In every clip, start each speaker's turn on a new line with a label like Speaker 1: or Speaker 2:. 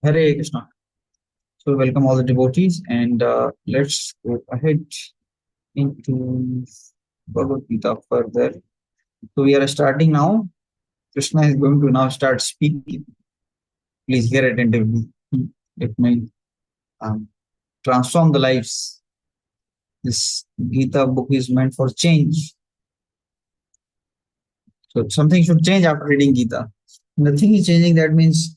Speaker 1: Hare Krishna. So, welcome all the devotees, and let's go ahead into Bhagavad Gita further. So, we are starting now. Krishna is going to now start speaking. Please hear attentively. It may um, transform the lives. This Gita book is meant for change. So, something should change after reading Gita. Nothing is changing. That means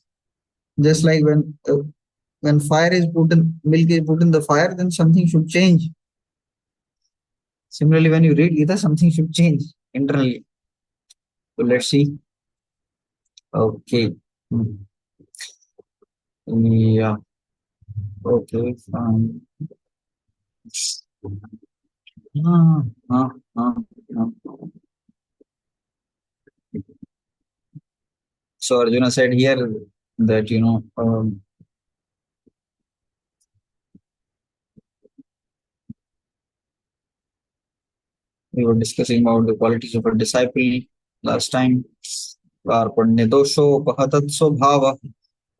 Speaker 1: just like when fire is put in, milk is put in the fire, then something should change. Similarly, when you read Gita, something should change internally. So let's see. Okay. Hmm. Yeah. Okay. Fine. Ah, ah, ah, ah. So Arjuna said here that we were discussing about the qualities of a disciple last time. Arpanya dosho pahatat स्वभाव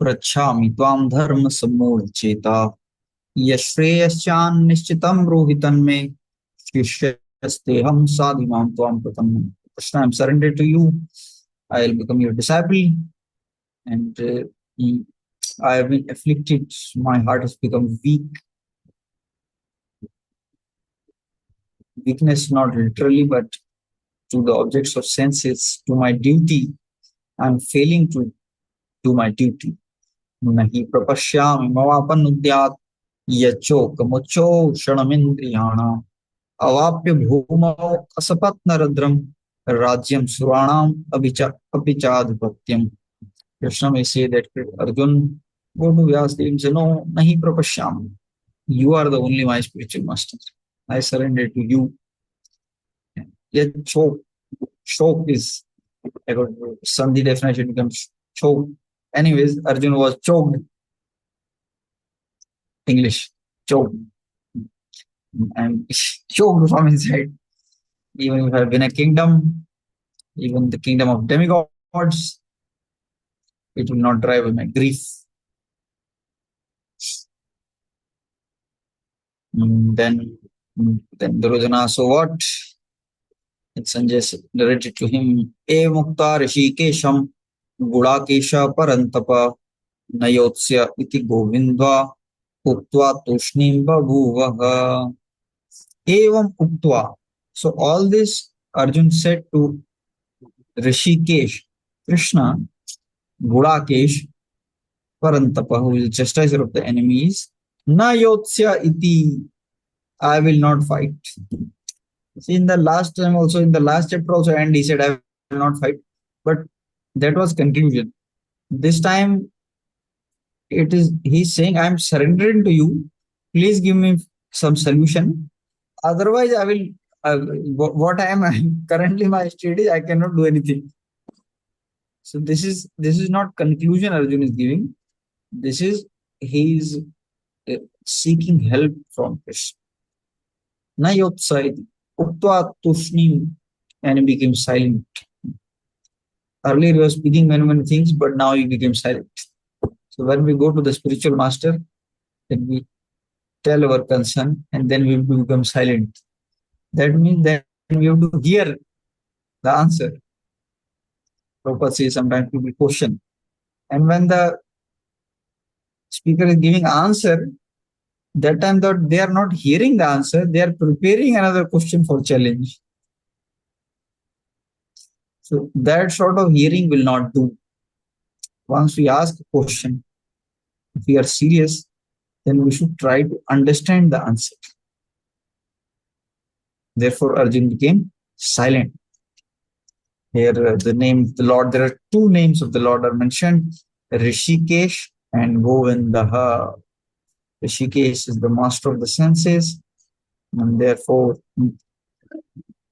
Speaker 1: पृच्छामि त्वां धर्म सम्मूढचेता यश्रेयश्चान् निश्चितं ब्रूहि तन्मे शिष्यस्तेहं साधिमां त्वां प्रपन्नम्. Krishna, I'm surrendered to you. I'll become your disciple, and I have been afflicted. My heart has become weak. Weakness, not literally, but to the objects of senses, to my duty. I'm failing to do my duty. Nahi prapashyami mavapanudyat yachokamocho shanamindriyana अवाप्य भूमौ असपत्नरद्रम राज्यम सुराणाम अभिचाधिपत्यम. Krishna may say that Arjun, go to Vyasdev and say, no, nahi prapashyam. You are the only my spiritual master. I surrender to you. Yet chok is, according to Sandhi definition, becomes choke. Anyways, Arjun was choked. English, choked. And choked from inside. Even if I have been a kingdom, even the kingdom of demigods, it will not drive away my grief. Then Duryodhana, so what? And Sanjay narrated to him, E Mukta Rishikesham Gudakesha Parantapa Nayotsya iti Govindva Uktva Tushnim Babhuvaha. Evam Uktva. So all this Arjun said to Rishikesh, Krishna, Gudakesh, Parantapa, who is the chastiser of the enemies, Na Yotsya iti, I will not fight. See, in the last time also, in the last chapter also, and he said, I will not fight. But that was conclusion. This time, he's saying, I'm surrendering to you. Please give me some solution. Otherwise, I will, what I am currently my state is, I cannot do anything. So this is not conclusion Arjun is giving. This is, he is seeking help from Krishna. Na yotsai uktva tushnim, and he became silent. Earlier he was speaking many things, but now he became silent. So when we go to the spiritual master, then we tell our concern and then we become silent. That means that we have to hear the answer. Prabhupada says sometimes people question. And when the speaker is giving answer, that time that they are not hearing the answer, they are preparing another question for challenge. So that sort of hearing will not do. Once we ask a question, if we are serious, then we should try to understand the answer. Therefore, Arjun became silent. Here, the name of the Lord, there are two names of the Lord are mentioned, Rishikesh and Govindaha. Rishikesh is the master of the senses, and therefore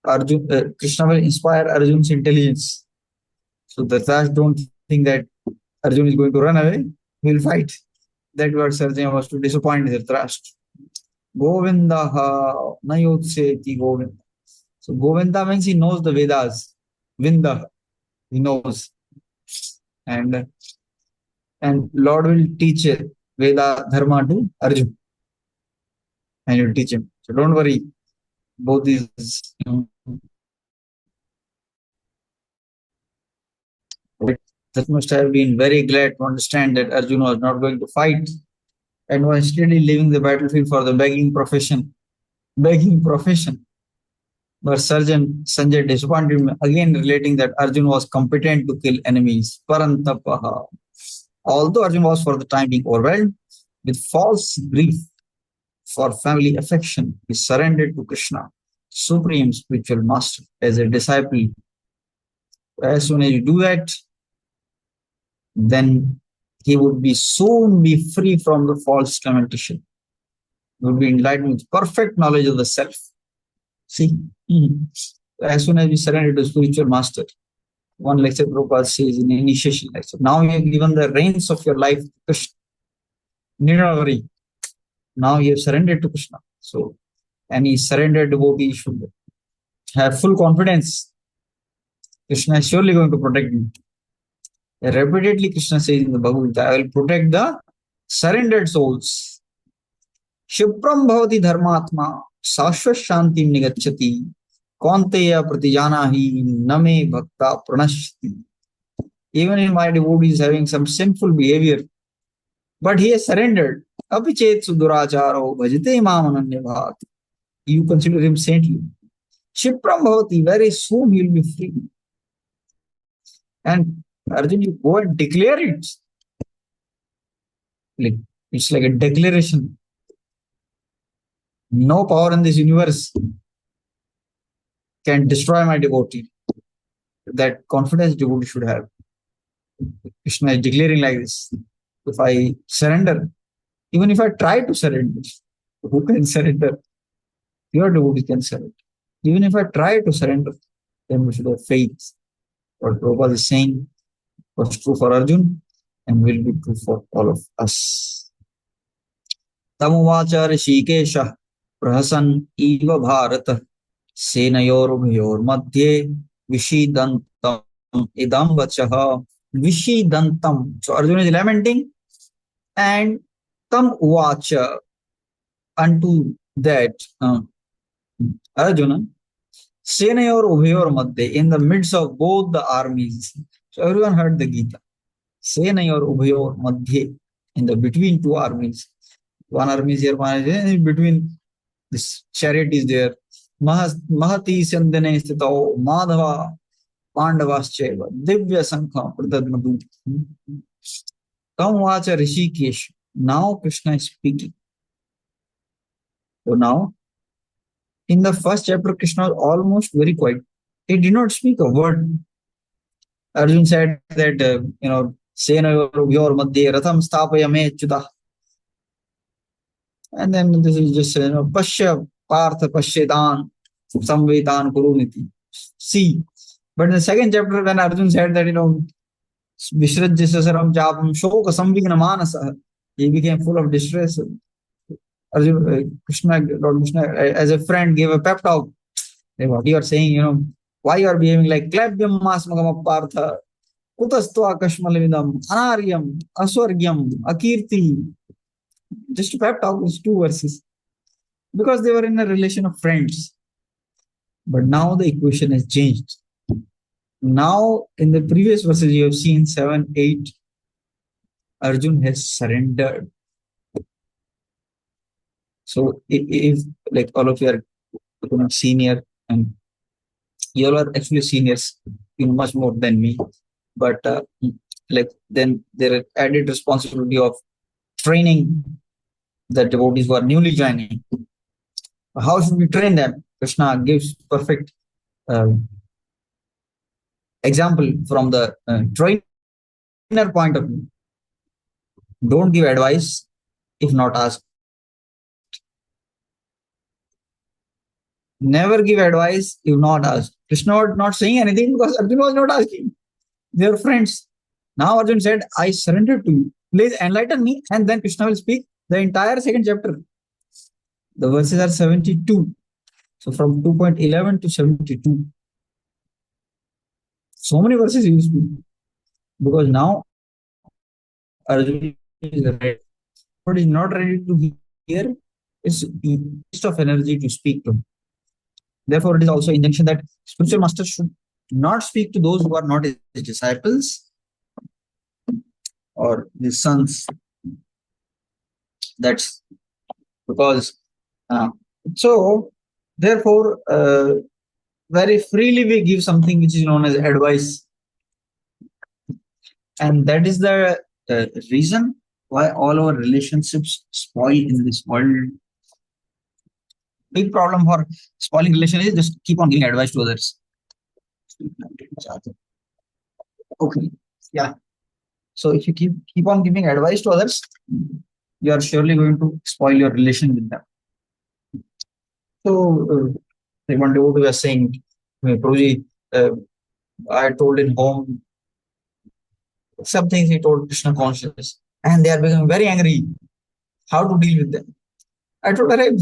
Speaker 1: Krishna will inspire Arjun's intelligence. So the Dhritarashtra don't think that Arjun is going to run away, he will fight. That what Sarjana was to disappoint Dhritarashtra. Govindaha Nayotseti Govinda. So Govinda means he knows the Vedas. Vinda, he knows. And and Lord will teach Veda Dharma to Arjun, and you teach him. So don't worry, both these, that must have been very glad to understand that Arjun was not going to fight and was steadily leaving the battlefield for the begging profession. Begging profession. But Surgeon Sanjay disappointed him, again relating that Arjun was competent to kill enemies. Parantapaha. Although Arjun was for the time being overwhelmed with false grief for family affection, he surrendered to Krishna, supreme spiritual master, as a disciple. As soon as you do that, then he would be soon be free from the false lamentation. He would be enlightened with perfect knowledge of the self. See, as soon as we surrender to spiritual master, one lecture Prabhupada says in initiation lecture, now you have given the reins of your life to Krishna. Need not worry. Now you have surrendered to Krishna. So, any surrendered devotee should have full confidence. Krishna is surely going to protect me. Repeatedly, Krishna says in the Bhagavad Gita, I will protect the surrendered souls. Shipram bhavati dharmatma sashvat shantim nigacchati kaunteya pratijanahi name bhakta pranashti. Even if my devotee is having some sinful behavior, but he has surrendered, apichet suduracharo bhajite mamananyabhat. You consider him saintly. Shipram bhavati, very soon he will be free. And Arjun, you go and declare it. Like, it's like a declaration. No power in this universe can destroy my devotee. That confidence devotee should have. Krishna is declaring like this. If I surrender, even if I try to surrender, who can surrender? Your devotee can surrender. Even if I try to surrender, then we should have faith. What Prabhupada is saying was true for Arjun and will be true for all of us. Tamuvacha Rishikesha Prahasan Eva Bharata Senayor Madhye Vishidantam Idam Vachaha Vishidantam. So Arjuna is lamenting, and Tam Uvacha, unto that Arjuna, Senayor Ubhayor Madhye, in the midst of both the armies. So everyone heard the Gita. Senayor Ubhayor Madhye, in the between two armies. One army is here, one is here, in between this chariot is there. Mahati Sandhane Sthitao Madhava Pandavascheva Divya Sankha Pradadmadu. Tam Vacha Rishikesh. Now Krishna is speaking. So now, in the first chapter, Krishna was almost very quiet. He did not speak a word. Arjun said that, Sena Yor Madhye Ratham Stapayame Chuda. And then this is just, Pashya Partha Pashyetan Samvetan Kuruniti. See. But in the second chapter, when Arjun said that, Vishrajyasaram Japam Shoka Samvigna Manasa, he became full of distress. Arjun, Lord Krishna, as a friend, gave a pep talk. What you are saying, why you are behaving like Klabhyam Masmagam Partha, Kutastwa Kashmalavidam, Anaryam, Aswargyam, Akirti. Just to pep talk these two verses. Because they were in a relation of friends. But now the equation has changed. Now, in the previous verses, you have seen 7, 8, Arjun has surrendered. So, if like all of you are senior, and you all are actually seniors, much more than me, but then there is added responsibility of training the devotees who are newly joining. How should we train them? Krishna gives perfect example from the trainer point of view. Don't give advice if not asked. Never give advice if not asked. Krishna was not saying anything because Arjuna was not asking. They are friends. Now Arjuna said, I surrender to you. Please enlighten me, and then Krishna will speak the entire second chapter. The verses are 72. So from 2.11 to 72. So many verses he will speak. Because now Arjun is ready, but is not ready to hear. It's waste of energy to speak to. Therefore, it is also injunction that spiritual masters should not speak to those who are not his disciples or his sons. That's because uh, so. Therefore, very freely we give something which is known as advice, and that is the reason why all our relationships spoil in this world. Big problem for spoiling relation is just keep on giving advice to others. Okay, yeah. So if you keep on giving advice to others, you are surely going to spoil your relation with them. So one devotee was saying, Prabhuji, uh, I told in home some things he told Krishna consciousness, and they are becoming very angry. How to deal with them? I told her,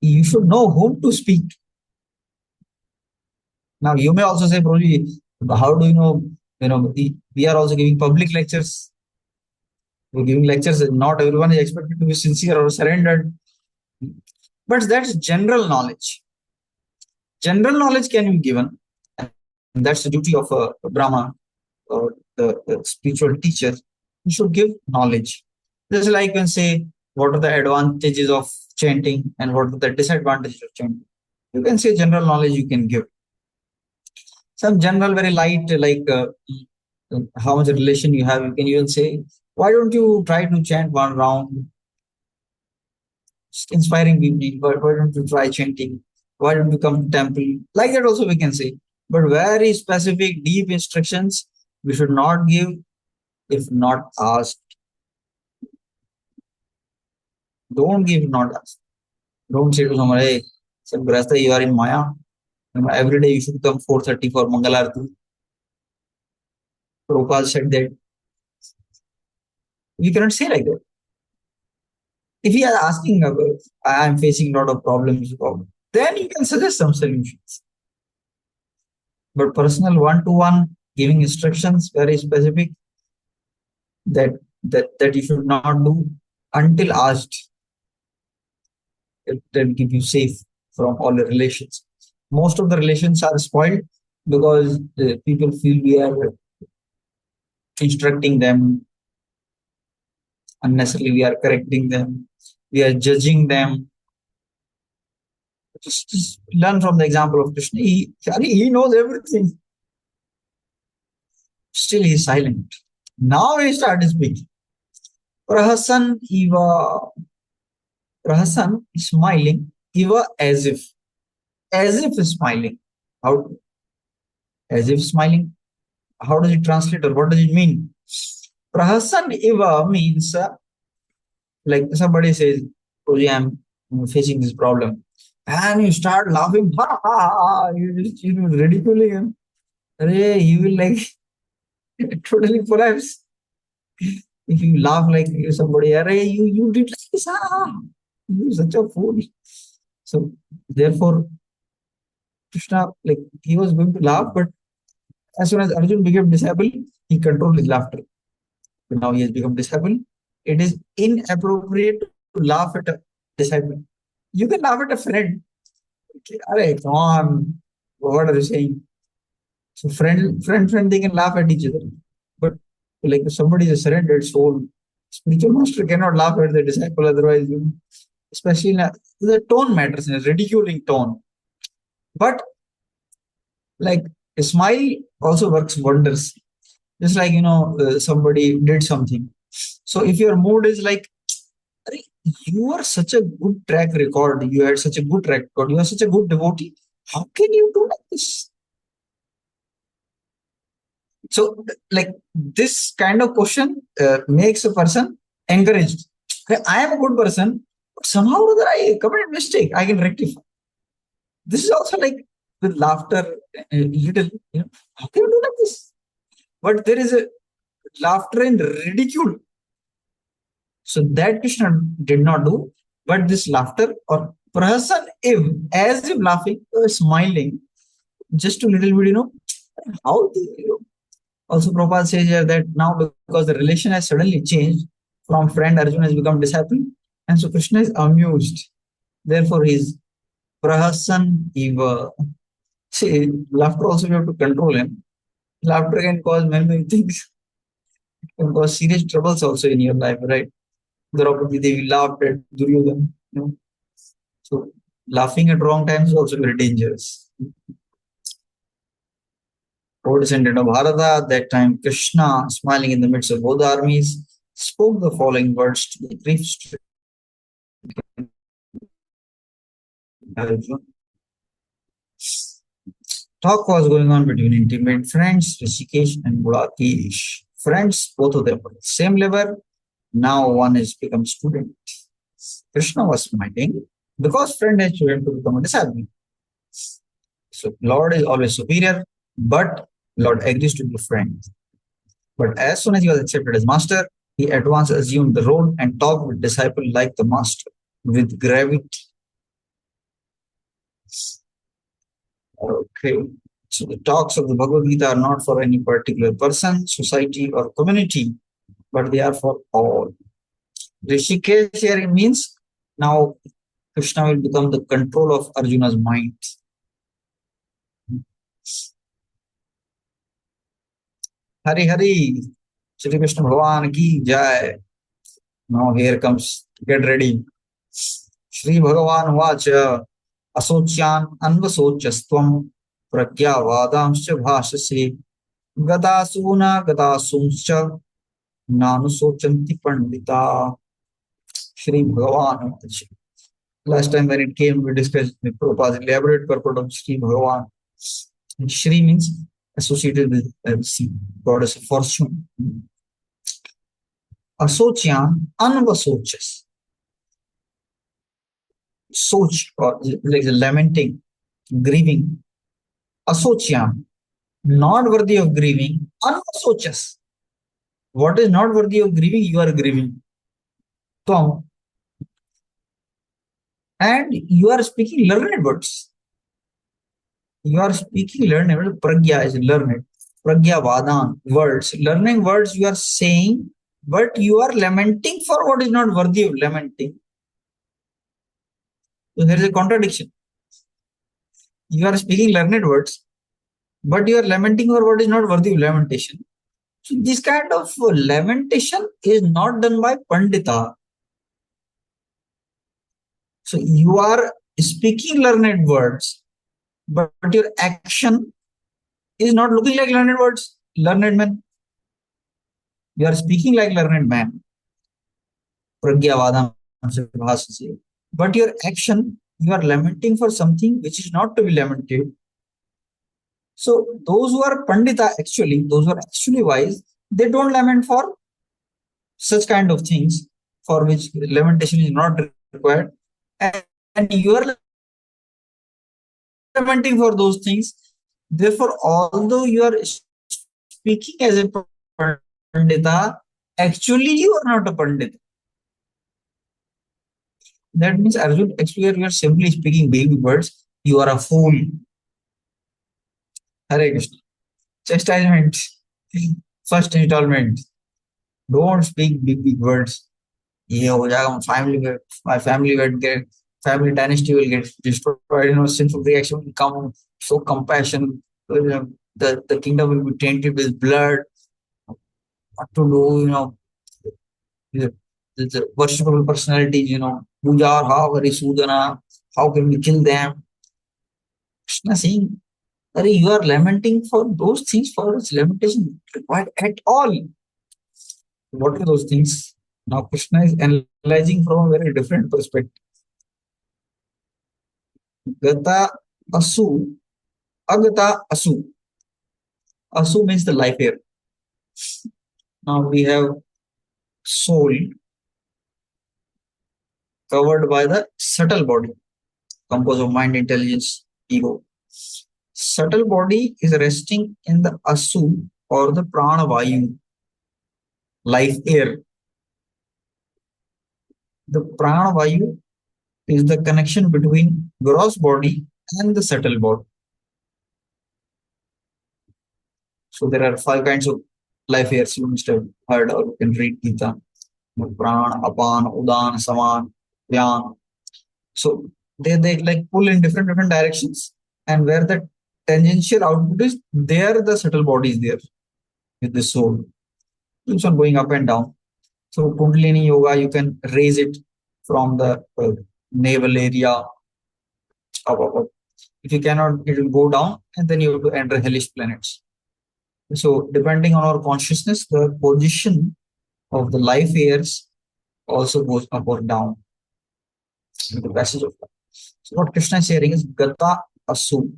Speaker 1: you should know whom to speak. Now you may also say, Prabhuji, how do you know? We are also giving public lectures. We're giving lectures. Not everyone is expected to be sincere or surrendered. But that's general knowledge. General knowledge can be given, and that's the duty of a Brahma or the spiritual teacher. You should give knowledge. Just like when say, what are the advantages of chanting and what are the disadvantages of chanting? You can say general knowledge you can give. Some general, very light, like how much relation you have. You can even say, why don't you try to chant one round? Just inspiring people. Why don't you try chanting? Why don't you come to temple? Like that also we can say. But very specific, deep instructions we should not give if not asked. Don't give if not asked. Don't say to someone, hey, Grasta, you are in Maya. Every day you should come 4:30 for Mangalarti. Prabhupada said that. We cannot say like that. If you are asking, I am facing a lot of problems, then you can suggest some solutions. But personal one-to-one, giving instructions very specific, that you should not do until asked. It will keep you safe from all the relations. Most of the relations are spoiled because the people feel we are instructing them unnecessarily, we are correcting them, we are judging them. Just learn from the example of Krishna. He knows everything. Still he is silent. Now he started speaking. Prahasan Eva. Prahasan smiling. Eva as if smiling. How? As if smiling. How does it translate or what does it mean? Prahasan Eva means like somebody says, oh, yeah, I'm facing this problem. And you start laughing, ha ha ha, you ridiculing him. He will like totally collapse. If you laugh like somebody, you did like this, ah, you're such a fool. So therefore, Krishna, like he was going to laugh, but as soon as Arjun became disciple, he controlled his laughter. But now he has become disciple. It is inappropriate to laugh at a disciple. You can laugh at a friend. Okay, come on, what are you saying? So friend, they can laugh at each other. But like if somebody is a surrendered soul, spiritual master cannot laugh at the disciple, otherwise, especially in the tone matters in a ridiculing tone. But like a smile also works wonders. Just like somebody did something. So if your mood is like, you are such a good track record, you had such a good track record, you are such a good devotee. How can you do like this? So, like this kind of question makes a person encouraged. Okay, I am a good person, but somehow or other I committed mistake. I can rectify. This is also like with laughter, little. How can you do like this? But there is a laughter in ridicule. So that Krishna did not do. But this laughter or prahasan, if as if laughing or smiling, just a little bit, how Also, Prabhupada says here that now because the relation has suddenly changed from friend, Arjuna has become disciple, and so Krishna is amused. Therefore, he is prahasan eva. See, laughter also you have to control him. Laughter can cause many things. It can cause serious troubles also in your life, right? Draupadi Devi laughed at Duryodhana. So laughing at wrong times is also very dangerous. Co-descendant of Bharata, at that time Krishna, smiling in the midst of both armies, spoke the following words to the grief-stricken Arjuna. Talk was going on between intimate friends, Rishikesh and Gulakesh. Friends, both of them were the same level. Now one has become student. Krishna was smiling because friend and student to become a disciple. So Lord is always superior, but Lord agrees to be friend. But as soon as he was accepted as master, he at once assumed the role and talked with disciple like the master, with gravity. Okay. So the talks of the Bhagavad Gita are not for any particular person, society, or community, but they are for all. Rishikesh here means now Krishna will become the control of Arjuna's mind. Hari Hari, Shri Krishna Bhagavan ki jai. Now here comes, get ready. Shri Bhagavan Vacha Asocyan Anvasocastvam Pragyavadamscha Bhashase Gadasuna Gadasumscha Nanusochanti Pandita. Shri Bhagavan Vacha. Last time when it came, we discussed the Prabhupada's elaborate purport of Shri Bhagavan. And Shri means associated with sea, goddess of fortune. Asocyan Anvasochas. Soch, or like lamenting, grieving. Asocyan, not worthy of grieving. Anvasochas. What is not worthy of grieving, you are grieving. Tom. And you are speaking learned words. You are speaking learned words. Pragya is learned. Pragya Vadan, words. Learning words you are saying, but you are lamenting for what is not worthy of lamenting. So there is a contradiction. You are speaking learned words, but you are lamenting for what is not worthy of lamentation. So this kind of lamentation is not done by Pandita. So you are speaking learned words, but your action is not looking like learned words, learned man. You are speaking like learned man. Pragyavadam, but your action, you are lamenting for something which is not to be lamented. So those who are Pandita, actually, those who are actually wise, they don't lament for such kind of things for which lamentation is not required. And you are lamenting for those things. Therefore, although you are speaking as a Pandita, actually you are not a Pandita. That means, Arjun, actually you are simply speaking baby words. You are a fool. Hare Krishna. Chastisement. First installment. Don't speak big words. ये हो जाएगा, my family will get, family dynasty will get destroyed. Sinful reaction will come. So compassion, the kingdom will be tainted with blood. What to do? The worshipable personalities. Puja or how Sudana, how can we kill them? Krishna saying, you are lamenting for those things for which lamentation required at all. What are those things? Now Krishna is analyzing from a very different perspective. Gata Asu, Agata Asu. Asu means the life air. Now we have soul covered by the subtle body, composed of mind, intelligence, ego. Subtle body is resting in the Asu or the Prana Vayu, life air. The Prana Vayu is the connection between gross body and the subtle body. So there are 5 kinds of life airs you must have heard or you can read Gita. Pran, Apan, Udan, Saman, Vyan. So they like pull in different directions, and where the tangential output is, there the subtle body is there with the soul. Keeps on going up and down. So Kundalini Yoga, you can raise it from the navel area up. If you cannot, it will go down, and then you have to enter hellish planets. So depending on our consciousness, the position of the life airs also goes up or down in the passage of life. So what Krishna is sharing is Gata Asu,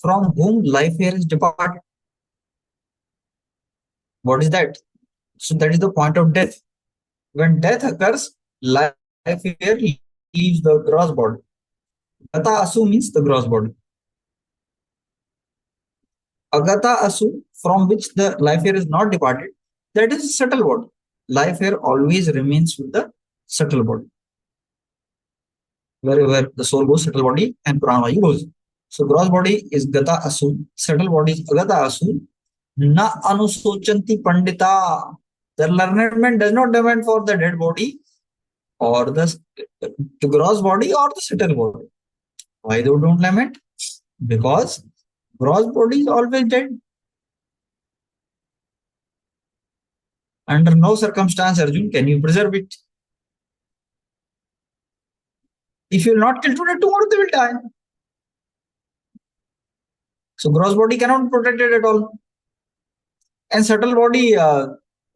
Speaker 1: from whom life air is departed. What is that? So that is the point of death. When death occurs, life air leaves the gross body. Gata Asu means the gross body. Agata Asu, from which the life air is not departed, that is subtle body. Life air always remains with the subtle body. Wherever the soul goes, subtle body and pranavayu goes. So gross body is Gata Asu, subtle body is Agata Asu. Na anusochanti pandita. The learned man does not demand for the dead body or the gross body or the subtle body. Why they don't lament? Because gross body is always dead. Under no circumstance, Arjun, can you preserve it. If you will not kill today, tomorrow they will die. So gross body cannot be protected at all. And subtle body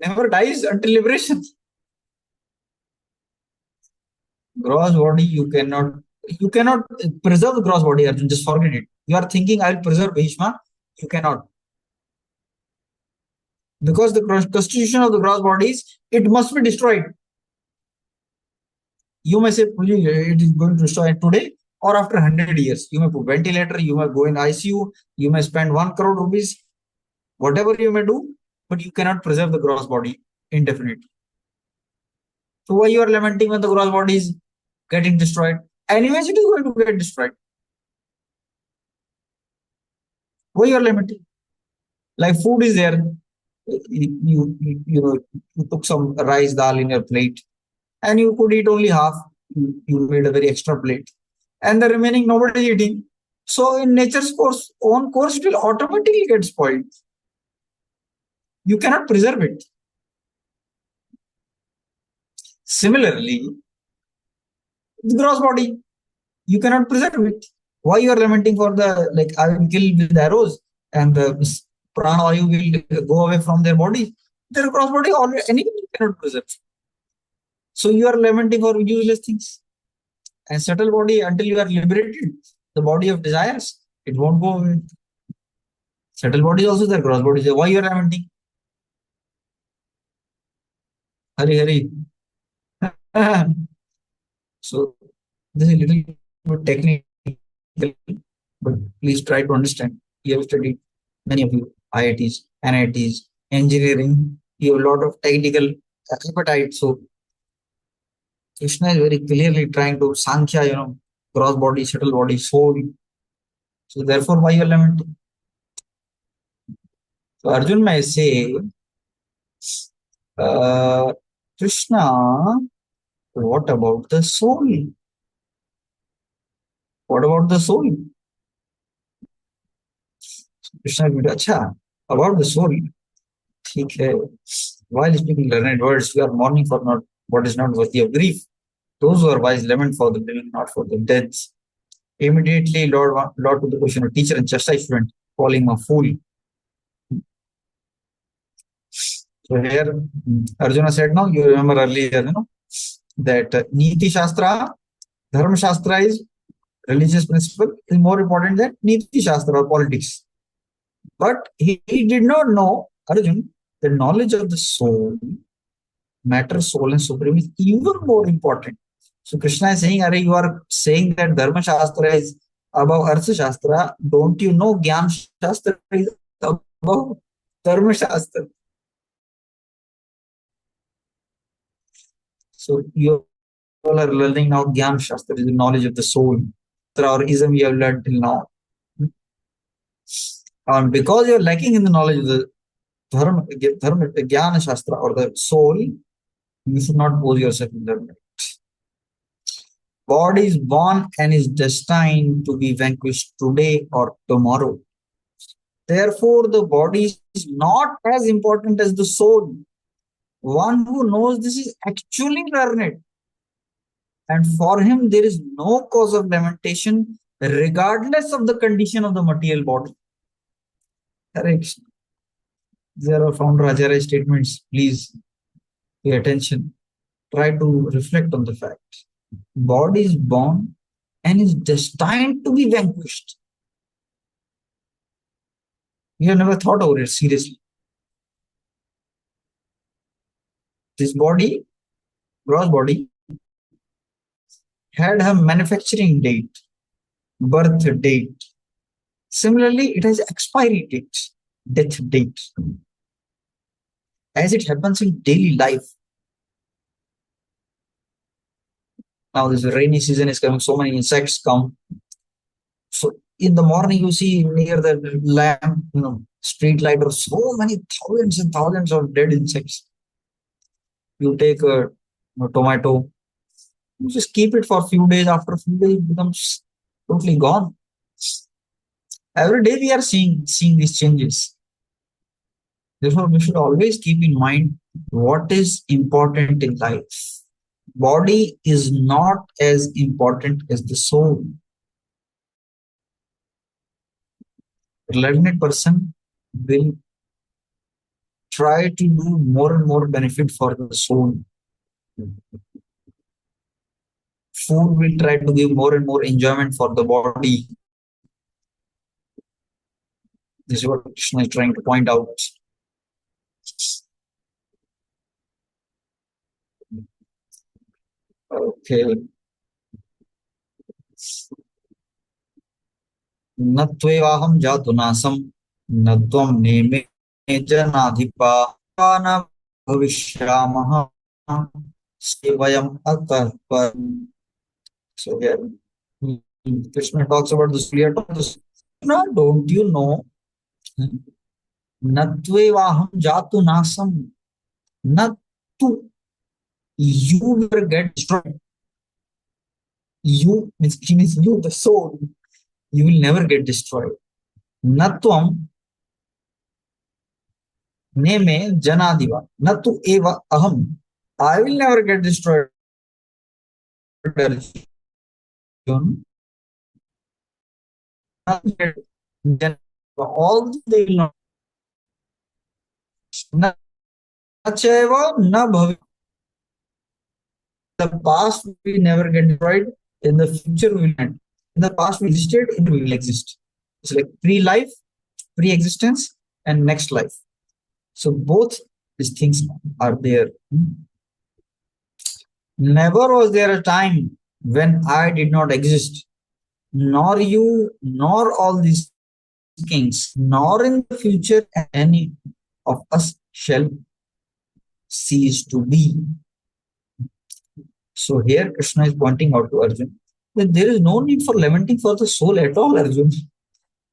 Speaker 1: never dies until liberation. Gross body, you cannot preserve the gross body, Arjun. Just forget it. You are thinking, I will preserve Bhishma. You cannot. Because the constitution of the gross body is, it must be destroyed. You may say, it is going to destroy today or after 100 years. You may put ventilator, you may go in ICU, you may spend 1 crore rupees, whatever you may do, but you cannot preserve the gross body indefinitely. So why you are lamenting when the gross body is getting destroyed? Anyways, it is going to get destroyed. Why you are lamenting? Like food is there. You took some rice dal in your plate and you could eat only half. You made a very extra plate. And the remaining nobody is eating. So in nature's own course, it will automatically get spoiled. You cannot preserve it. Similarly, the gross body, you cannot preserve it. Why you are lamenting for the, like, I will kill with arrows and the prana will go away from their body? Their gross body already anyway you cannot preserve. So you are lamenting for useless things. And subtle body, until you are liberated, the body of desires, it won't go away. Subtle body is also there, gross body is there. Why you are lamenting? Hari. So this is a little bit technical, but please try to understand. You have studied, many of you, IITs, NITs, engineering, you have a lot of technical appetite. So Krishna is very clearly trying to Sankhya, gross body, subtle body, soul. So therefore, why you are lamenting? So Arjun may say, Krishna, what about the soul? What about the soul? Krishna will be, Acha, about the soul. ठीक है. While speaking learned words, we are mourning for not what is not worthy of grief. Those who are wise lament for the living, not for the dead. Immediately, Lord put the question of teacher and chastise student, calling him a fool. So here, Arjuna said, no, you remember earlier, that Niti Shastra, Dharma Shastra is religious principle, is more important than Niti Shastra or politics. But he did not know, Arjun, the knowledge of the soul, matter, soul, and supreme is even more important. So Krishna is saying, you are saying that Dharma Shastra is above Artha Shastra. Don't you know Gyan Shastra is above Dharma Shastra? So you all are learning now Gyan Shastra is the knowledge of the soul. Or ism you have learned till now. And because you're lacking in the knowledge of the dharma, jnana shastra or the soul, you should not pose yourself in that. Body is born and is destined to be vanquished today or tomorrow. Therefore, the body is not as important as the soul. One who knows this is actually learned, and for him there is no cause of lamentation, regardless of the condition of the material body. Correct. There are founder Acharya statements. Please pay attention. Try to reflect on the fact. Body is born and is destined to be vanquished. You have never thought over it seriously. This body, gross body, had a manufacturing date, birth date. Similarly, it has expiry date, death date. As it happens in daily life. Now this rainy season is coming, so many insects come. So in the morning, you see near the lamp, street light, or so many thousands and thousands of dead insects. You take a tomato, you just keep it for a few days. After a few days, it becomes totally gone. Every day we are seeing these changes. Therefore, we should always keep in mind what is important in life. Body is not as important as the soul. A learned person will try to do more and more benefit for the soul. Food will try to give more and more enjoyment for the body. This is what Krishna is trying to point out. Okay. न त्वेवाहं जातु नासं न त्वं नेमे जनाधिपा न भविष्यामः सेवयम् अतः परम्. So here Krishna talks about this clear talk. No, don't you know? Nattvevaham jatu nasam. Not to you will get destroyed. You means you, the soul. You will never get destroyed. Natvam neme janadiva. Natu eva aham. I will never get destroyed. All they will not. The past will never get destroyed. In the future, we will not. In the past, we existed, it will exist. It's like pre-life, pre-existence, and next life. So both these things are there. Never was there a time when I did not exist, nor you, nor all these kings, nor in the future any of us shall cease to be. So here Krishna is pointing out to Arjun that there is no need for lamenting for the soul at all, Arjun.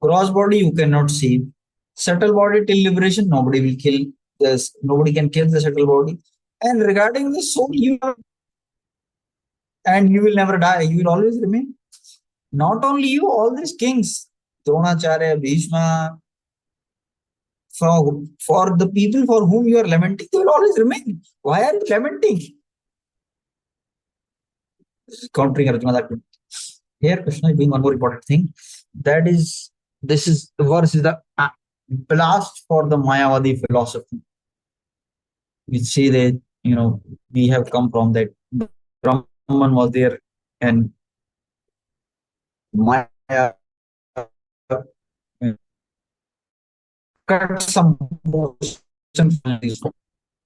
Speaker 1: Cross body you cannot save. Subtle body till liberation, nobody will kill this, nobody can kill the subtle body. And regarding the soul, you will never die, you will always remain. Not only you, all these kings, Dronacharya, Bhishma, for the people for whom you are lamenting, they will always remain. Why are you lamenting? This is countering Arjuna that here Krishna is doing one more important thing. That is, this is the verse is the blast for the Mayavadi philosophy. We say that we have come from that Brahman was there and Maya cut some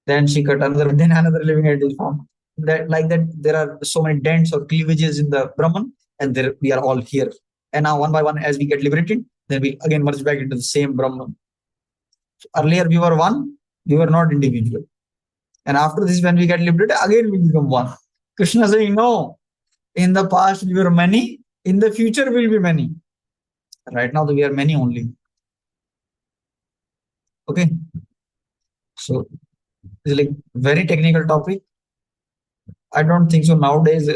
Speaker 1: then she cut another, then another living entity form. That like that there are so many dents or cleavages in the Brahman, and there we are all here. And now one by one, as we get liberated, then we again merge back into the same Brahman. So earlier we were one, we were not individual. And after this, when we get liberated, again we become one. Krishna saying, no, in the past we were many, in the future we'll be many. Right now we are many only. Okay, so it's like very technical topic. I don't think so nowadays.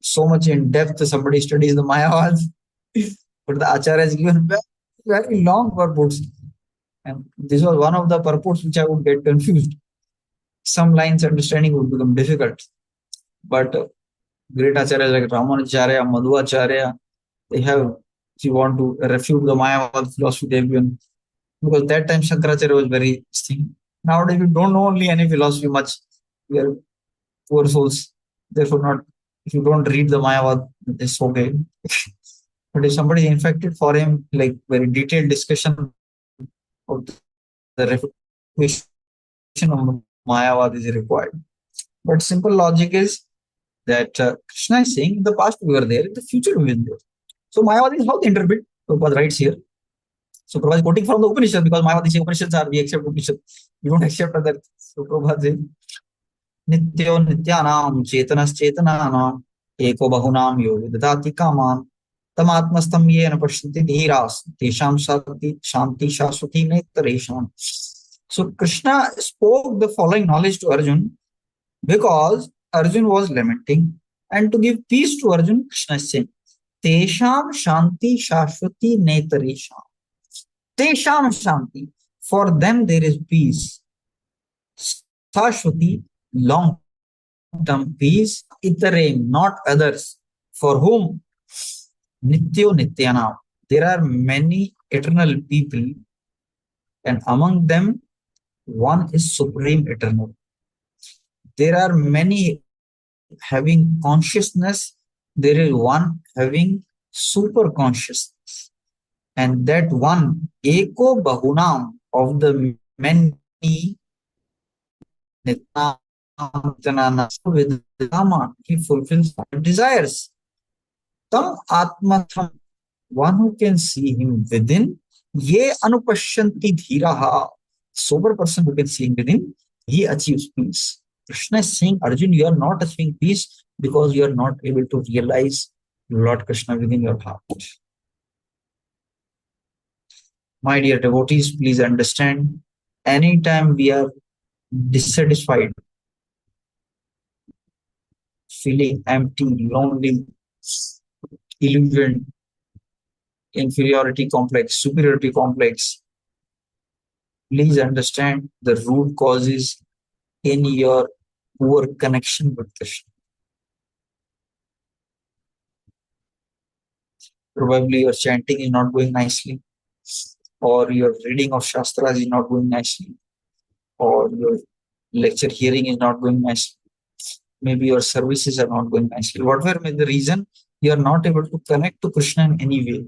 Speaker 1: So much in depth somebody studies the Mayavads, but the Acharya has given very, very long purports, and this was one of the purports which I would get confused. Some lines understanding would become difficult, but great Acharya like Ramanacharya, Madhvacharya, they have, if you want to refute the Mayavad philosophy, they've given, because that time Shankaracharya was very thing. Nowadays, we don't know only any philosophy much. We are poor souls. Therefore, not, if you don't read the Mayavad, it's okay. But if somebody is infected, for him, like very detailed discussion of the refutation of Mayavad is required. But simple logic is that Krishna is saying in the past we were there, in the future we will be there. So Mayavad is how they interpret. Prabhupada writes here. So Prabhupada is quoting from the Upanishad, because Mayavadi say Upanishads are, we accept Upanishad. We don't accept other. So Prabhupada says, Nityo nityanam chetanascetananam eko bahunam yo vidadati kaman tamatmastam yena pashyanti dhiras tesham shanti shashwati netaresham. So Krishna spoke the following knowledge to Arjun because Arjun was lamenting, and to give peace to Arjun, Krishna is saying, Tesham shanti shashwati netaresham. Tesham shanti. For them there is peace. Shashwati, long term peace. Itare, not others. For whom? Nityo Nityana. There are many eternal people, and among them, one is supreme eternal. There are many having consciousness. There is one having super consciousness. And that one, Eko Bahunam, of the many, with Rama, he fulfills desires. Tam Atmatham, one who can see him within, ye anupashyanti dhiraha, sober person who can see him within, he achieves peace. Krishna is saying, Arjun, you are not achieving peace because you are not able to realize Lord Krishna within your heart. My dear devotees, please understand, anytime we are dissatisfied, feeling empty, lonely, illusioned, inferiority complex, superiority complex, please understand the root causes in your poor connection with Krishna. Probably your chanting is not going nicely, or your reading of Shastras is not going nicely, or your lecture hearing is not going nicely. Maybe your services are not going nicely. Whatever may be the reason, you are not able to connect to Krishna in any way.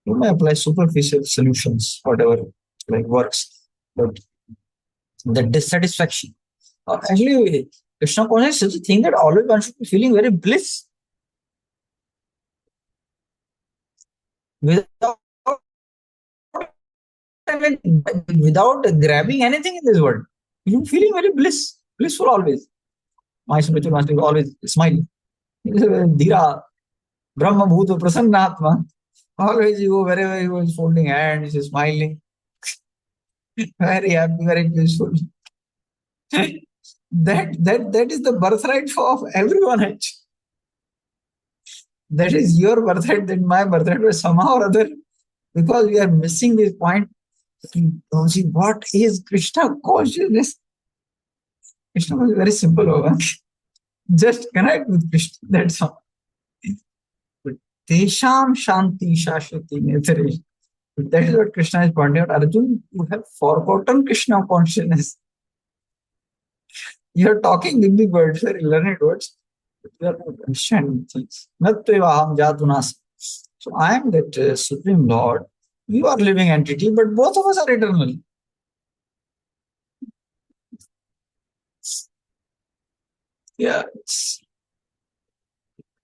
Speaker 1: You may apply superficial solutions, whatever like works, but the dissatisfaction. Actually, Krishna consciousness is such a thing that always one should be feeling very bliss without without grabbing anything in this world. You feeling very blissful always. My spiritual master is always smiling. Dhira, Brahma Bhuta Prasannatma. Always you go wherever he was folding hands, he's smiling, very happy, very peaceful. That is the birthright of everyone. That is your birthright, that my birthright was somehow or other, because we are missing this point. See, what is Krishna consciousness? Krishna was very simple. Just connect with Krishna. That's all. Tesham Shanti Shashwati Netare. That is what Krishna is pointing out. Arjun, you have forgotten Krishna consciousness. You are talking in big words, very learned words, but you are not understanding things. Natvevaham Jatunas. So I am that Supreme Lord. You are living entity, but both of us are eternal. Yeah.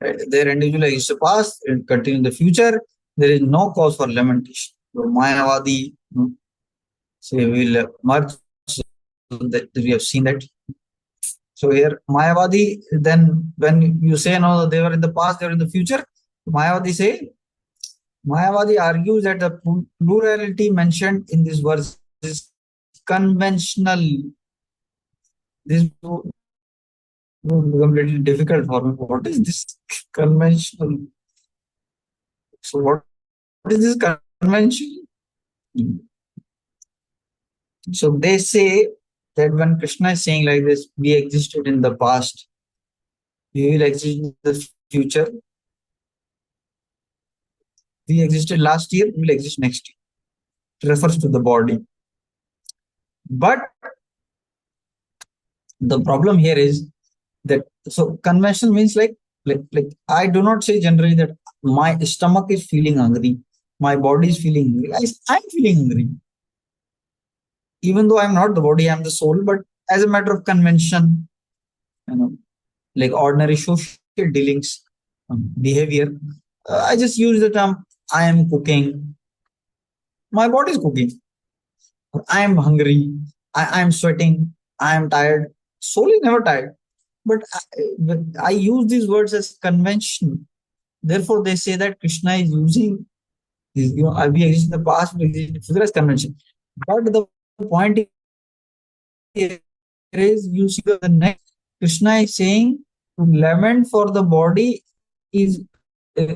Speaker 1: Right. Their individual is the past and continue in the future. There is no cause for lamentation. So Mayavadi, say will merge. So that we have seen that. So here Mayavadi, then when you say no, they were in the past, they were in the future. Mayavadi say Mayavadi argues that the plurality mentioned in this verse is conventional. This will become a little difficult for me. What is this conventional? So, what is this convention? So, they say that when Krishna is saying like this, we existed in the past, we will exist in the future, we existed last year, we will exist next year. It refers to the body. But the problem here is that so conventional means like I do not say generally that my stomach is feeling hungry, my body is feeling hungry. I'm feeling hungry, even though I'm not the body, I'm the soul. But as a matter of convention, you know, like ordinary social dealings, behavior, I just use the term I am cooking. My body is cooking. I am hungry. I am sweating. I am tired. Soul is never tired. But I use these words as convention. Therefore, they say that Krishna is using this, we exist in the past, we exist in the future as convention. But the point is, you see the next, Krishna is saying to lament for the body is uh,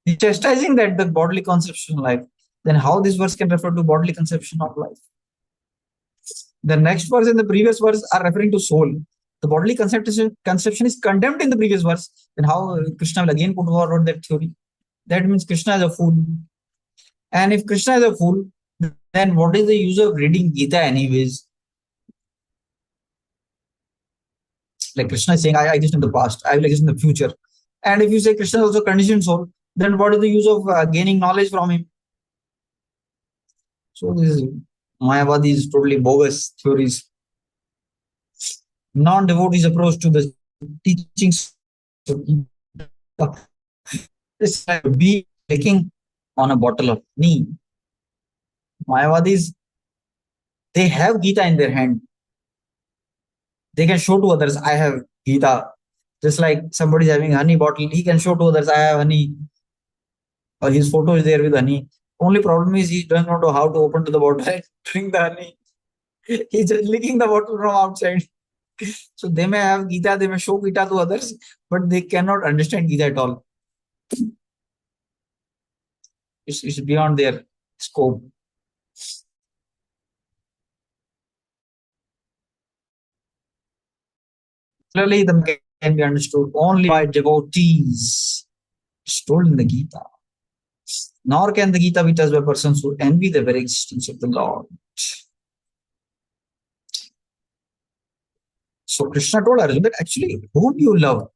Speaker 1: he's chastising that the bodily conception of life. Then how this verse can refer to bodily conception of life? The next verse and the previous verse are referring to soul. The bodily conception is condemned in the previous verse. Then how Krishna will again put forward that theory? That means Krishna is a fool. And if Krishna is a fool, then what is the use of reading Gita anyways? Like Krishna is saying, I exist in the past, I will exist in the future. And if you say Krishna is also conditioned soul, then what is the use of gaining knowledge from him? So this is Mayavadi is totally bogus theories. Non-devotees approach to the teachings of Gita. It's like be taking on a bottle of honey. Mayavadis, they have Gita in their hand. They can show to others, I have Gita. Just like somebody is having honey bottle, he can show to others, I have honey. Or his photo is there with honey. Only problem is he does not know how to open to the bottle and drink the honey. He's just licking the bottle from outside. So they may have Gita, they may show Gita to others, but they cannot understand Gita at all. It's beyond their scope. Clearly, the can be understood only by devotees. It's told in the Gita. Nor can the Gita be touched by persons who envy the very existence of the Lord. So Krishna told Arjuna that actually, whom you love?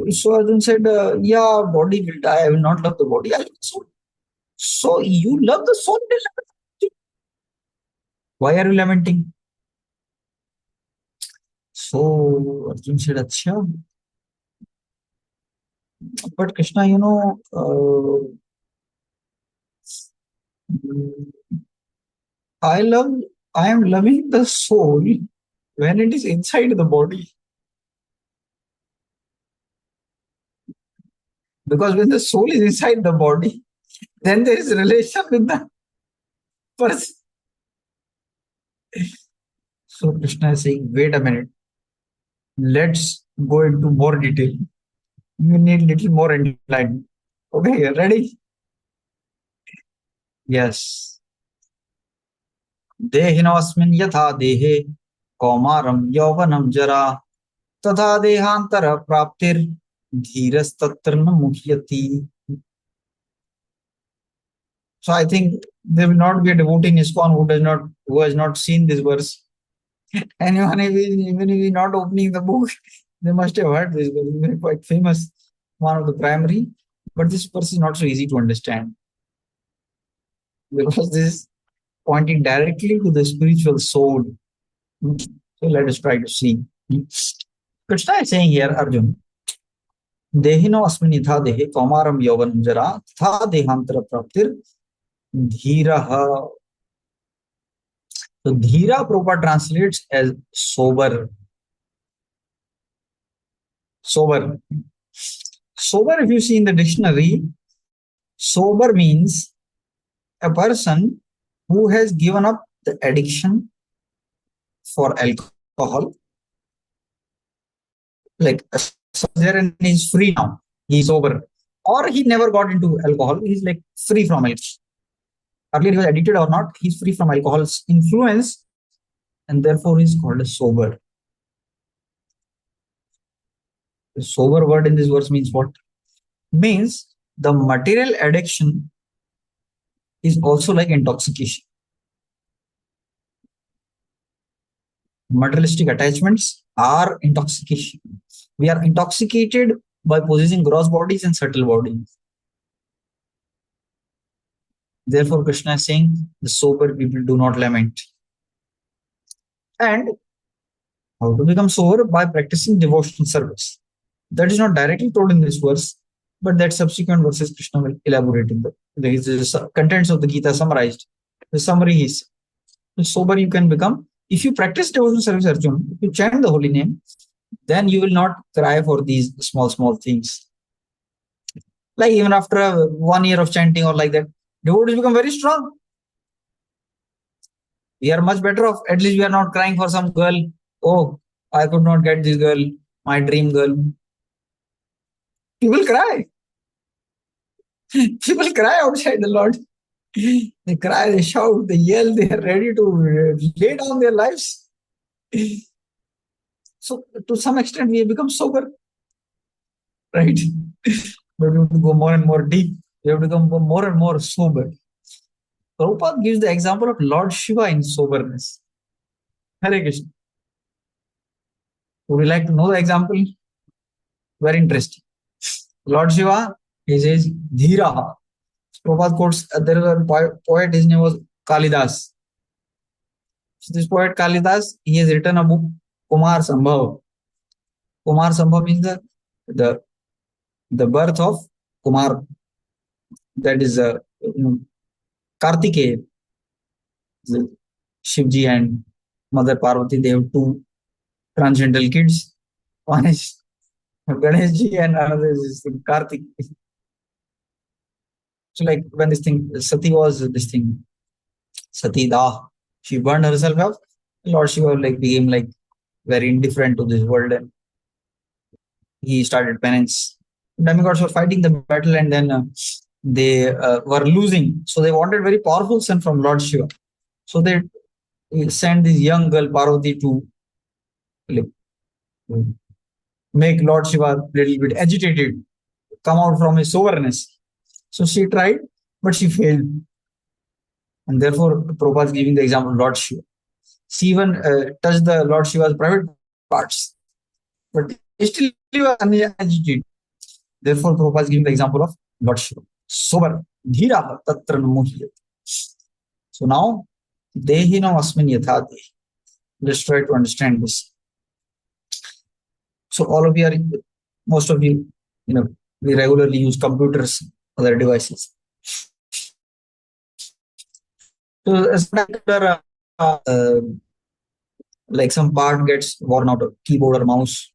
Speaker 1: So Arjuna said, yeah, body will die. I will not love the body. I love the soul. So you love the soul. Why are you lamenting? So Arjuna said, Acha. But Krishna, I love, I am loving the soul when it is inside the body. Because when the soul is inside the body, then there is a relation with the person. So Krishna is saying, wait a minute, let's go into more detail. You need little more enlightenment. Okay, ready? Yes. देहिनोऽस्मिन् यथा देहे कौमारं यौवनं जरा तथा देहांतर प्राप्तिर धीरस्तत्र न मुह्यति. So I think there will not be a devotee in ISKCON who has not seen this verse. Anyone even if he's not opening the book, they must have heard this verse. It's quite famous, one of the primary. But this verse is not so easy to understand because this is pointing directly to the spiritual soul. So let us try to see. Krishna is saying here, Arjun, देहिनो अस्मिन् यथा देहे कौमारं यौवनं जरा तथा देहांतर प्राप्तिर धीरः. So Dhira Prabhupada translates as sober. Sober. Sober, if you see in the dictionary, sober means a person who has given up the addiction for alcohol, like there and he's free now, he's sober, or he never got into alcohol, he's like free from it. Earlier he was addicted or not, he's free from alcohol's influence, and therefore he's called a sober. The sober word in this verse means what? Means the material addiction is also like intoxication. Materialistic attachments are intoxication. We are intoxicated by possessing gross bodies and subtle bodies. Therefore, Krishna is saying the sober people do not lament. And how to become sober? By practicing devotional service. That is not directly told in this verse, but that subsequent verses Krishna will elaborate in the contents of the Gita summarized. The summary is sober you can become. If you practice devotional service, Arjuna, if you chant the holy name, then you will not cry for these small things. Like even after 1 year of chanting or like that, devotees become very strong. We are much better off. At least we are not crying for some girl. Oh, I could not get this girl, my dream girl. People cry. People cry outside the Lord. They cry, they shout, they yell, they are ready to lay down their lives. So, to some extent, we have become sober, right? But we have to go more and more deep. We have to become more and more sober. Prabhupada gives the example of Lord Shiva in soberness. Hare Krishna. Would you like to know the example? Very interesting. Lord Shiva, he says, Dhira. Prabhupada quotes, there was a poet, his name was Kalidas. So this poet Kalidas, he has written a book, Kumar Sambhav. Kumar Sambhav means the birth of Kumar. That is Kartikeya. Shivji and Mother Parvati, they have two transcendental kids. One is Ganeshji and another is Kartik. So like when this thing, Sati was this thing, Sati Da, she burned herself up. Lord Shiva like became like very indifferent to this world and he started penance. Demigods were fighting the battle and then they were losing. So they wanted very powerful son from Lord Shiva. So they sent this young girl Parvati to like, make Lord Shiva a little bit agitated, come out from his soberness. So she tried, but she failed. And therefore, Prabhupada is giving the example of Lord Shiva. She even touched the Lord Shiva's private parts, but still agitated. Therefore, Prabhupada is giving the example of Lord Shiva. Sober, dhira tatra namuhyat. So now, dehinam asmin yatha dehi. Let's try to understand this. So all of you are, most of you, we regularly use computers, other devices. So as like some part gets worn out of keyboard or mouse.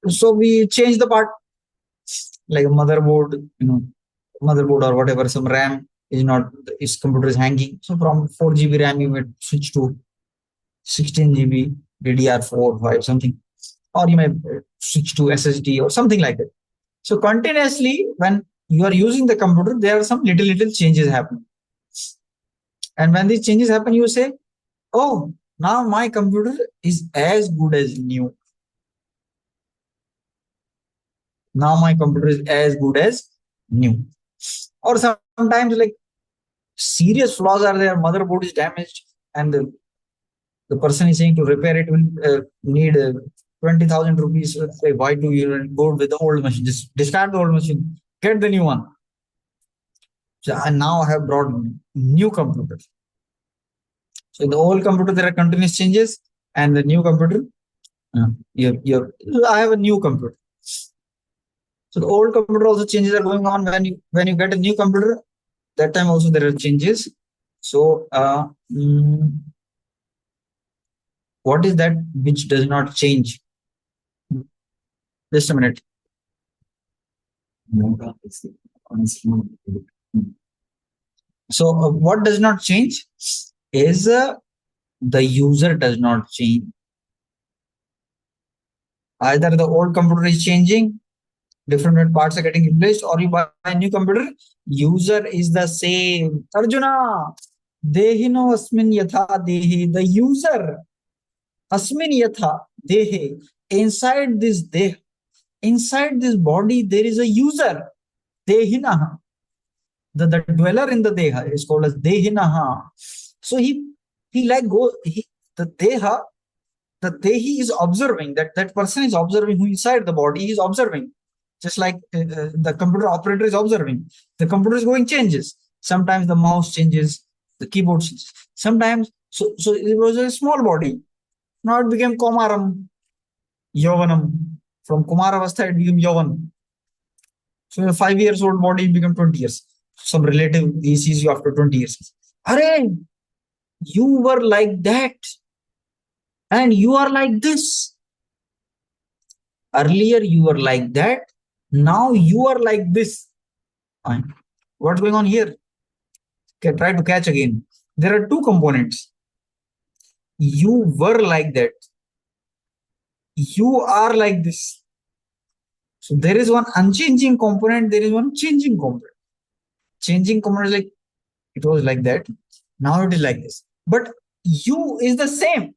Speaker 1: So we change the part, like a motherboard, motherboard or whatever, some RAM is not, its computer is hanging. So from 4 GB RAM, you might switch to 16 GB DDR4, 5, something. Or you may switch to SSD or something like that. So continuously, when you are using the computer, there are some little changes happening. And when these changes happen, you say, oh, now my computer is as good as new. Now my computer is as good as new. Or sometimes like serious flaws are there, motherboard is damaged and the person is saying to repair it will need 20,000 rupees. Say, why do you go with the old machine? Just discard the old machine, get the new one. So and now I have brought new computer. So in the old computer, there are continuous changes, and the new computer, I have a new computer. So the old computer also changes are going on when you get a new computer. That time also there are changes. So what is that which does not change? Just a minute. So what does not change is the user does not change. Either the old computer is changing, different parts are getting replaced, or you buy a new computer, user is the same. Arjuna, dehino asmin yatha dehi, the user, asmin yatha dehe, inside this deh, inside this body, there is a user, dehina. The dweller in the deha is called as dehinaha. So he like go he, the deha, the dehi is observing, that person is observing who inside the body, he is observing, just like the computer operator is observing. The computer is going changes. Sometimes the mouse changes, the keyboard changes. Sometimes, so it was a small body. Now it became Komaram, Yovanam. From Kumaravastha it became Yovan. So a 5 years old body became 20 years. Some relative he sees you after 20 years. Hare, you were like that and you are like this. Earlier you were like that, now you are like this. Fine. What's going on here? Okay, try to catch again. There are two components. You were like that. You are like this. So there is one unchanging component, there is one changing component. Changing component is like, it was like that, now it is like this. But you is the same.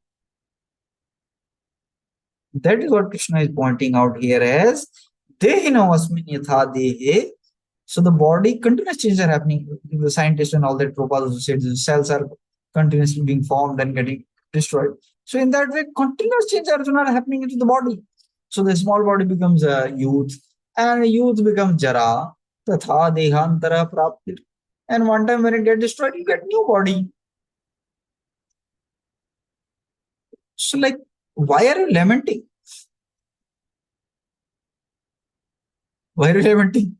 Speaker 1: That is what Krishna is pointing out here as Dehinavasmin yatha dehe. So the body, continuous changes are happening. The scientists and all that Prabhupada also said the cells are continuously being formed and getting destroyed. So in that way, continuous changes are happening into the body. So the small body becomes youth, and youth becomes jara, tatha dehantara praptir. And one time when it gets destroyed, you get new body. So like, why are you lamenting? Why are you lamenting?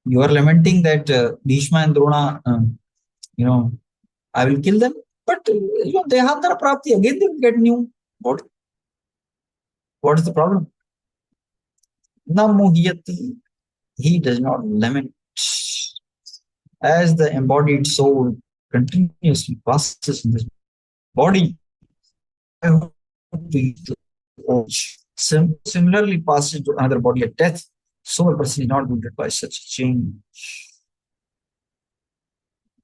Speaker 1: You are lamenting that Bhishma and Drona, I will kill them. But Dehantara Prapti, again they will get new. What is the problem? Na muhyati. He does not lament. As the embodied soul continuously passes in this body, similarly passes to another body at death, so a person is not wounded by such a change.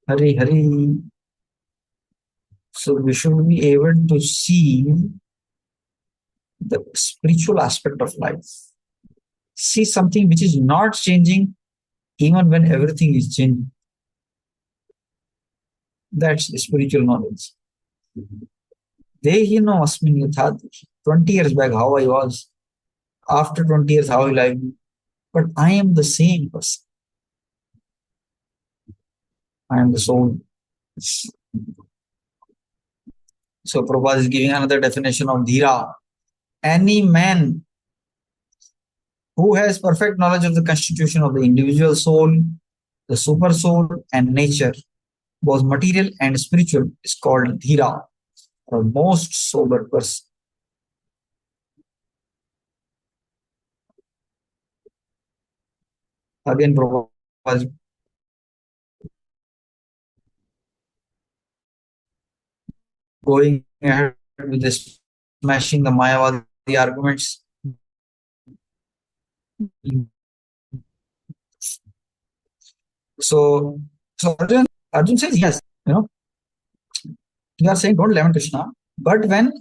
Speaker 1: Hari Hari. So we should be able to see the spiritual aspect of life. See something which is not changing even when everything is changing. That's spiritual knowledge. They know asmin yathati. 20 years back, how I was. After 20 years, how will I be? But I am the same person. I am the soul. So Prabhupada is giving another definition of dhira. Any man who has perfect knowledge of the constitution of the individual soul, the super soul, and nature, both material and spiritual, is called dhira, or most sober person. Again, Prabhupada going ahead with this, smashing the Mayavadi arguments. So Arjun says yes, you are saying don't lament Krishna, but when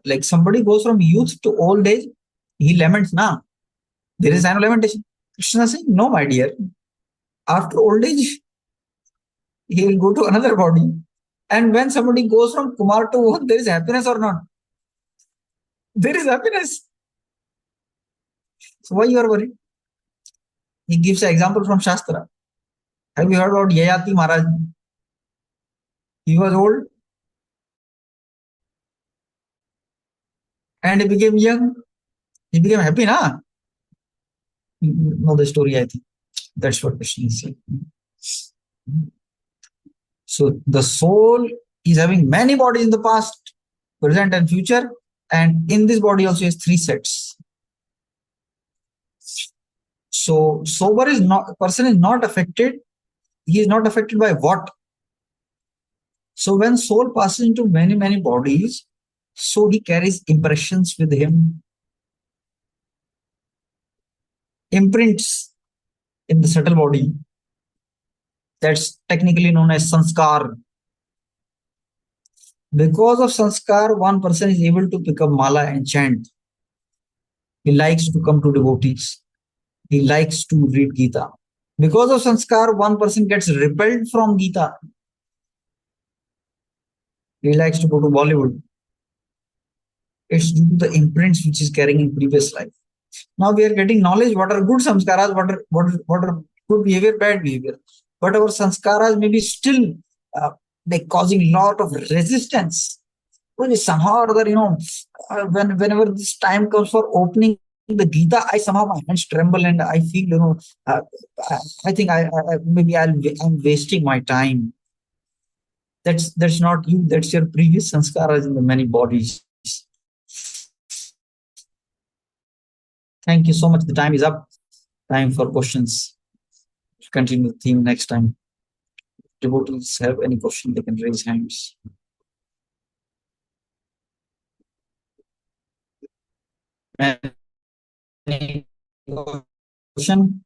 Speaker 1: like somebody goes from youth to old age, he laments now. There is no lamentation. Krishna says, no, my dear. After old age, he will go to another body. And when somebody goes from Kumar to Mohan, there is happiness or not? There is happiness. So why you are worried? He gives an example from Shastra. Have you heard about Yayati Maharaj? He was old and he became young. He became happy, na? You know the story, I think. That's what Krishna is saying. So the soul is having many bodies in the past, present, and future. And in this body also has three sets. So sober is not, person is not affected. He is not affected by what? So when soul passes into many bodies, so he carries impressions with him, imprints in the subtle body. That's technically known as sanskar. Because of sanskar, one person is able to pick up mala and chant. He likes to come to devotees. He likes to read Gita. Because of sanskar, one person gets repelled from Gita. He likes to go to Bollywood. It's due to the imprints which is carrying in previous life. Now we are getting knowledge what are good samskaras, what are good behavior, bad behavior. But our sanskaras may be still like causing lot of resistance. Well, somehow or other, whenever this time comes for opening the Gita, I somehow my hands tremble and I feel, uh, I think maybe I'm wasting my time. That's not you. That's your previous sanskaras in the many bodies. Thank you so much. The time is up. Time for questions. Continue the theme next time. Devotees have any question, they can raise hands. Any question?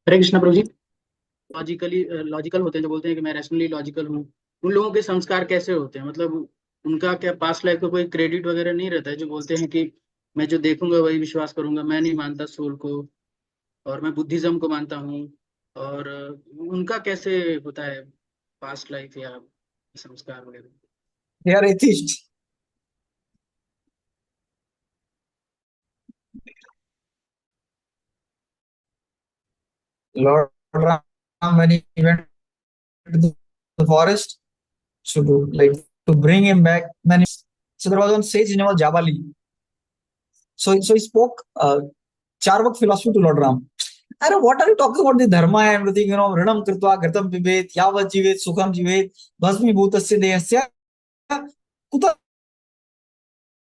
Speaker 2: Hare Krishna Prabhu ji. Logical होते हैं जो बोलते हैं कि मैं rationally logical हूँ, उन लोगों के संस्कार कैसे होते हैं? मतलब उनका क्या पास्ट लाइफ का कोई क्रेडिट वगैरह नहीं रहता है? जो बोलते हैं कि मैं जो देखूंगा वही विश्वास करूंगा, मैं नहीं मानता सोल को, और मैं बुद्धिज्म को मानता हूँ, और उनका कैसे होता है पास्ट लाइफ या संस्कार वगैरह?
Speaker 1: They are atheists. Lord Ram, when he went to the forest, so to bring him back, so there was one sage named Jabali. So he spoke Charvak philosophy to Lord Ram. What are you talking about the dharma and everything? Rinam kritva gartam pibet, yavat jivet, sukham jivet, bhasmi bhutasya dehasya, kuta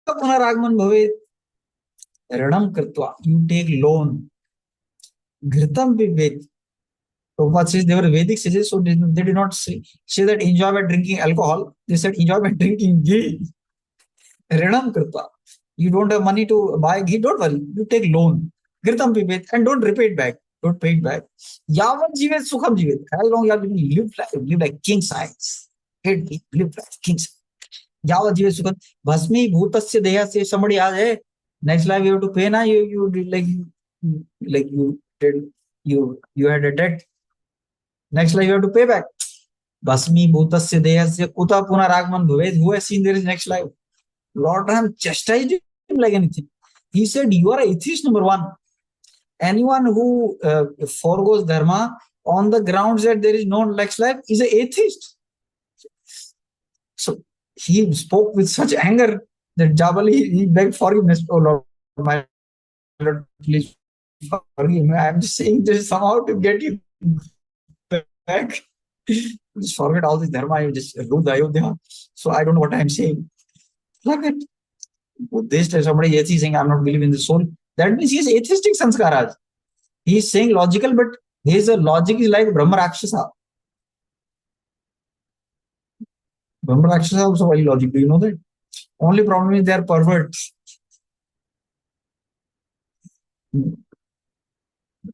Speaker 1: punaragman bhavet. Rinam kritva, you take loan. Ghritam pibet. Prabhupada says they were Vedic sages, so they did not say that enjoy by drinking alcohol. They said enjoy by drinking ghee. Rinam kritva. You don't have money to buy ghee, don't worry. You take loan. Ghritam pibet and don't repay it back. Don't pay it back. Yavat jivet sukham jivet. How long you have to live like king size. Live like king size. Yavat jivet sukham. Bhasmi bhutasya deha se somebody asked, next life you have to pay na, you did like you did, you had a debt. Next life you have to pay back. Bhasmi bhutasya dehasya kuta punaragman bhavet. Who has seen there is next life? Lord Ram chastised him like anything. He said, you are an atheist, number one. Anyone who forgoes dharma on the grounds that there is no next life is an atheist. So he spoke with such anger that Jabali, he begged forgiveness. Oh Lord, my Lord, please forgive me. I am just saying this somehow to get you back. Just forget all this dharma, you just rule the Ayodhya. So I don't know what I am saying. Like that. Buddhist or somebody atheist saying, I'm not believing in the soul. That means he is atheistic sanskaras. He is saying logical, but his logic is like Brahma Rakshasa. Brahma Rakshasa also very logic. Do you know that? Only problem is they are perverts.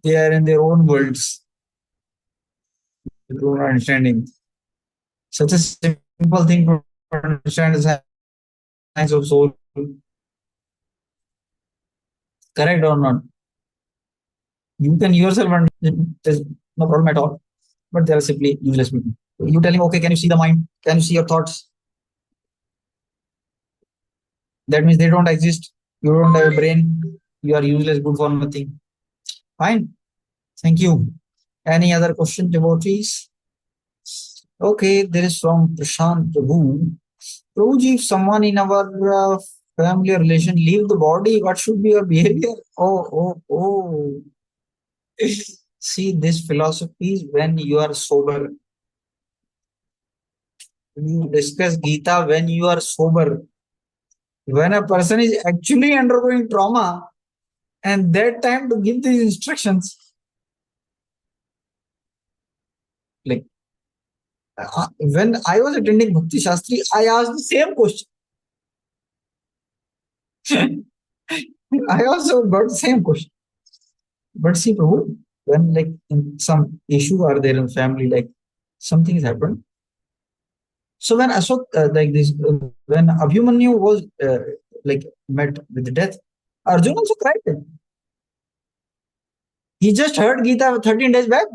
Speaker 1: They are in their own worlds. They don't understanding. Such a simple thing to understand is science of soul. Correct or not? You can yourself understand. There's no problem at all. But they are simply useless people. You tell him, okay, can you see the mind? Can you see your thoughts? That means they don't exist. You don't have a brain. You are useless, good for nothing. Fine. Thank you. Any other question, devotees? Okay, there is from Prashant Prabhu. Prabhuji, if someone in our family or relation leave the body, what should be your behavior? Oh. See, this philosophy is when you are sober. You discuss Gita when you are sober. When a person is actually undergoing trauma and that time to give these instructions. Like when I was attending Bhakti Shastri, I asked the same question. I also got the same question. But see, Prabhu, when like in some issue are there in family, like something has happened. So when Ashok, when Abhimanyu was like met with death, Arjun also cried. He just heard Gita 13 days back.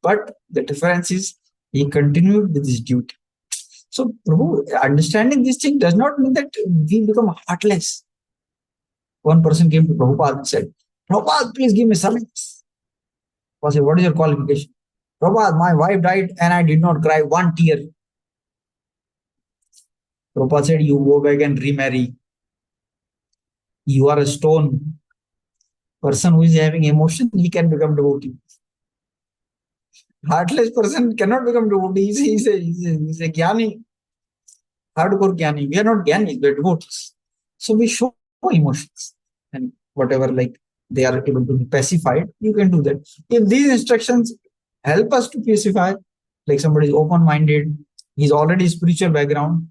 Speaker 1: But the difference is he continued with his duty. So, Prabhu, understanding this thing does not mean that we become heartless. One person came to Prabhupada and said, Prabhupada, please give me service. I said, what is your qualification? Prabhupada, my wife died and I did not cry one tear. Prabhupada said, you go back and remarry. You are a stone. Person who is having emotion, he can become devotee. Heartless person cannot become devotee. He's a jnani. Hardcore jnani. We are not jnanis, we are devotees. So we show emotions. And whatever like they are able to be pacified, you can do that. If these instructions help us to pacify, like somebody is open-minded, he's already spiritual background,